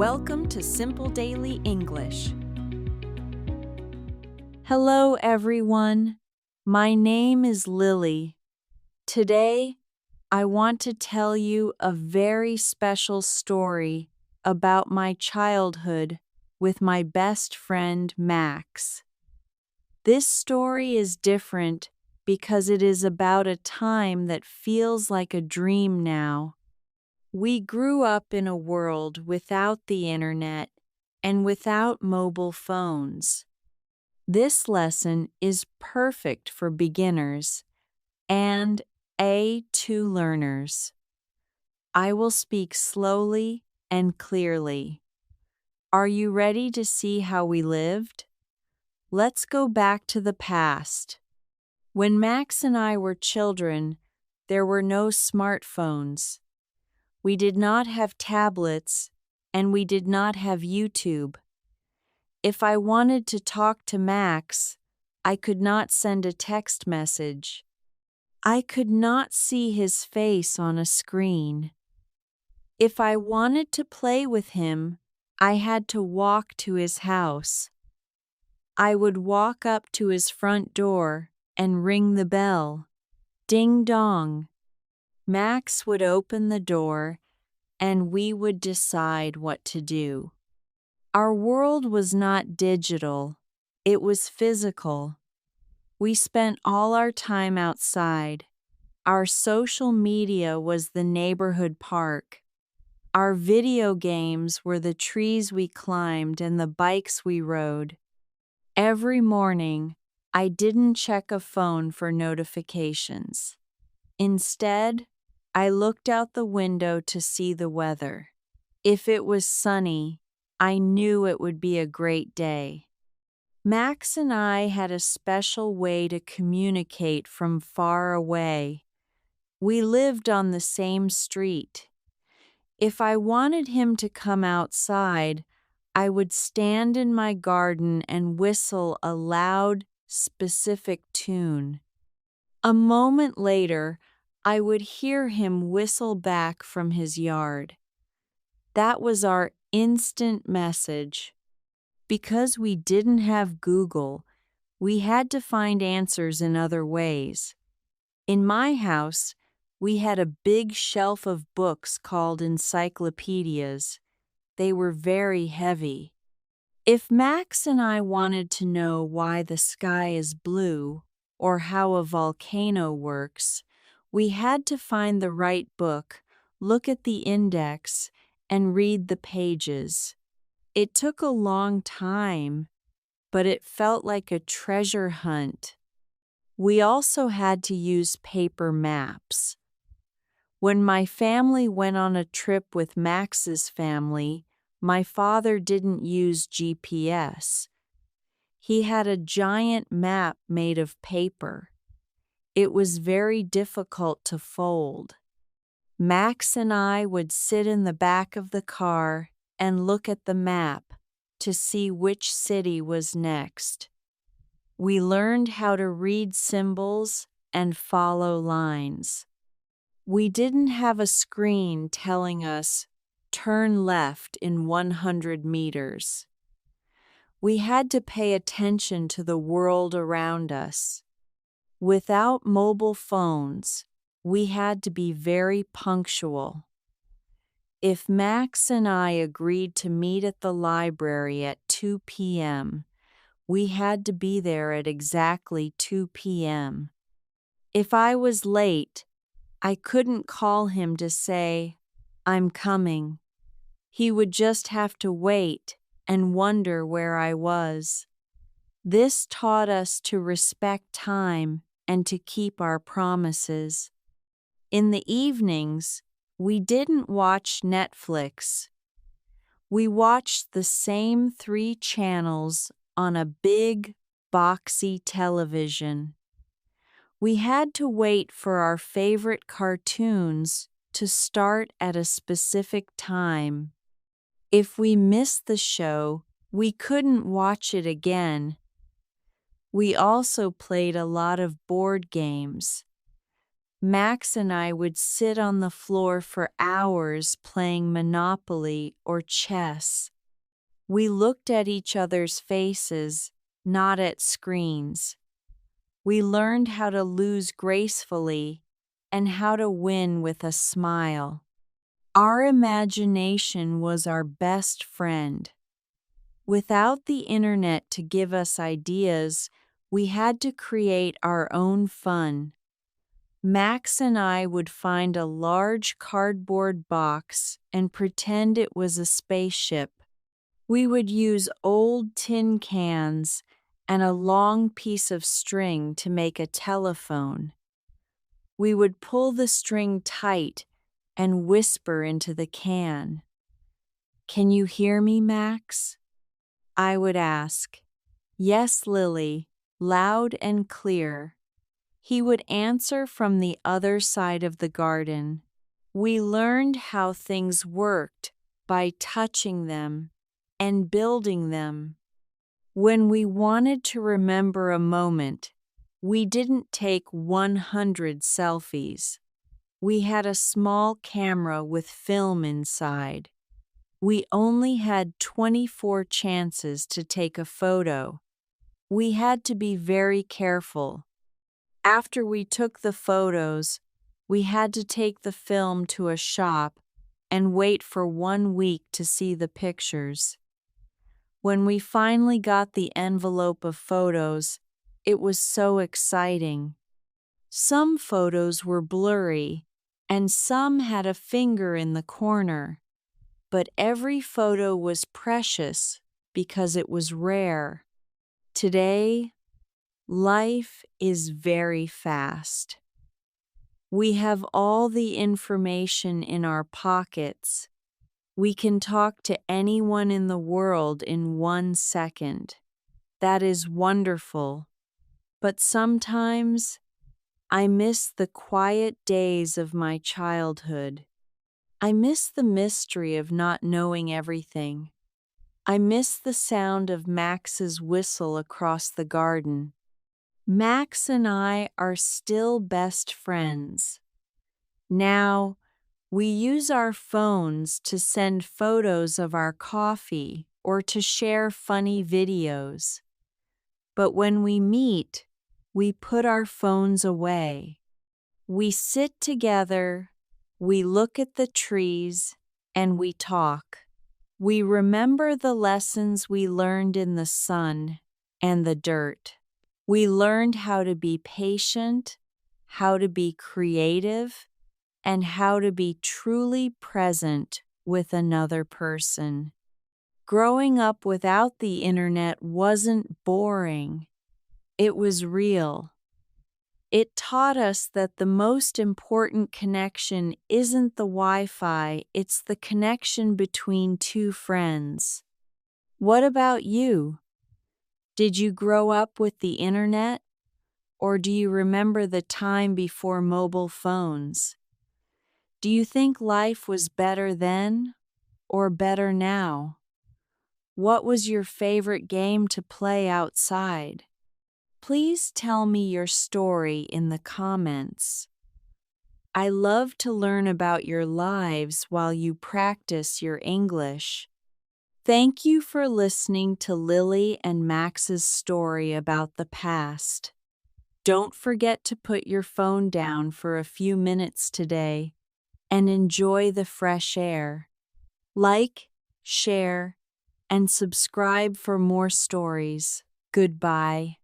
Welcome to Simple Daily English. Hello, everyone. My name is Lily. Today, I want to tell you a very special story about my childhood with my best friend Max. This story is different because it is about a time that feels like a dream now. We grew up in a world without the internet and without mobile phones. This lesson is perfect for beginners and A2 learners. I will speak slowly and clearly. Are you ready to see how we lived? Let's go back to the past. When Max and I were children, there were no smartphones. We did not have tablets, and we did not have YouTube. If I wanted to talk to Max, I could not send a text message. I could not see his face on a screen. If I wanted to play with him, I had to walk to his house. I would walk up to his front door and ring the bell. Ding dong. Max would open the door and we would decide what to do. Our world was not digital, it was physical. We spent all our time outside. Our social media was the neighborhood park. Our video games were the trees we climbed and the bikes we rode. Every morning, I didn't check a phone for notifications. Instead, I looked out the window to see the weather. If it was sunny, I knew it would be a great day. Max and I had a special way to communicate from far away. We lived on the same street. If I wanted him to come outside, I would stand in my garden and whistle a loud, specific tune. A moment later, I would hear him whistle back from his yard. That was our instant message. Because we didn't have Google, we had to find answers in other ways. In my house, we had a big shelf of books called encyclopedias. They were very heavy. If Max and I wanted to know why the sky is blue or how a volcano works, we had to find the right book, look at the index, and read the pages. It took a long time, but it felt like a treasure hunt. We also had to use paper maps. When my family went on a trip with Max's family, my father didn't use GPS. He had a giant map made of paper. It was very difficult to fold. Max and I would sit in the back of the car and look at the map to see which city was next. We learned how to read symbols and follow lines. We didn't have a screen telling us, "Turn left in 100 meters." We had to pay attention to the world around us. Without mobile phones, we had to be very punctual. If Max and I agreed to meet at the library at 2 p.m., we had to be there at exactly 2 p.m. If I was late, I couldn't call him to say, "I'm coming." He would just have to wait and wonder where I was. This taught us to respect time and to keep our promises. In the evenings, we didn't watch Netflix. We watched the same 3 channels on a big, boxy television. We had to wait for our favorite cartoons to start at a specific time. If we missed the show, we couldn't watch it again. We also played a lot of board games. Max and I would sit on the floor for hours playing Monopoly or chess. We looked at each other's faces, not at screens. We learned how to lose gracefully and how to win with a smile. Our imagination was our best friend. Without the internet to give us ideas, we had to create our own fun. Max and I would find a large cardboard box and pretend it was a spaceship. We would use old tin cans and a long piece of string to make a telephone. We would pull the string tight and whisper into the can. "Can you hear me, Max?" I would ask. "Yes, Lily," loud and clear. He would answer from the other side of the garden. We learned how things worked by touching them and building them. When we wanted to remember a moment, we didn't take 100 selfies. We had a small camera with film inside. We only had 24 chances to take a photo. We had to be very careful. After we took the photos, we had to take the film to a shop and wait for 1 week to see the pictures. When we finally got the envelope of photos, it was so exciting. Some photos were blurry, and some had a finger in the corner, but every photo was precious because it was rare. Today, life is very fast. We have all the information in our pockets. We can talk to anyone in the world in 1 second. That is wonderful. But sometimes I miss the quiet days of my childhood. I miss the mystery of not knowing everything. I miss the sound of Max's whistle across the garden. Max and I are still best friends. Now, we use our phones to send photos of our coffee or to share funny videos. But when we meet, we put our phones away. We sit together, we look at the trees, and we talk. We remember the lessons we learned in the sun and the dirt. We learned how to be patient, how to be creative, and how to be truly present with another person. Growing up without the internet wasn't boring. It was real. It taught us that the most important connection isn't the Wi-Fi, it's the connection between two friends. What about you? Did you grow up with the internet? Or do you remember the time before mobile phones? Do you think life was better then or better now? What was your favorite game to play outside? Please tell me your story in the comments. I love to learn about your lives while you practice your English. Thank you for listening to Lily and Max's story about the past. Don't forget to put your phone down for a few minutes today and enjoy the fresh air. Like, share, and subscribe for more stories. Goodbye.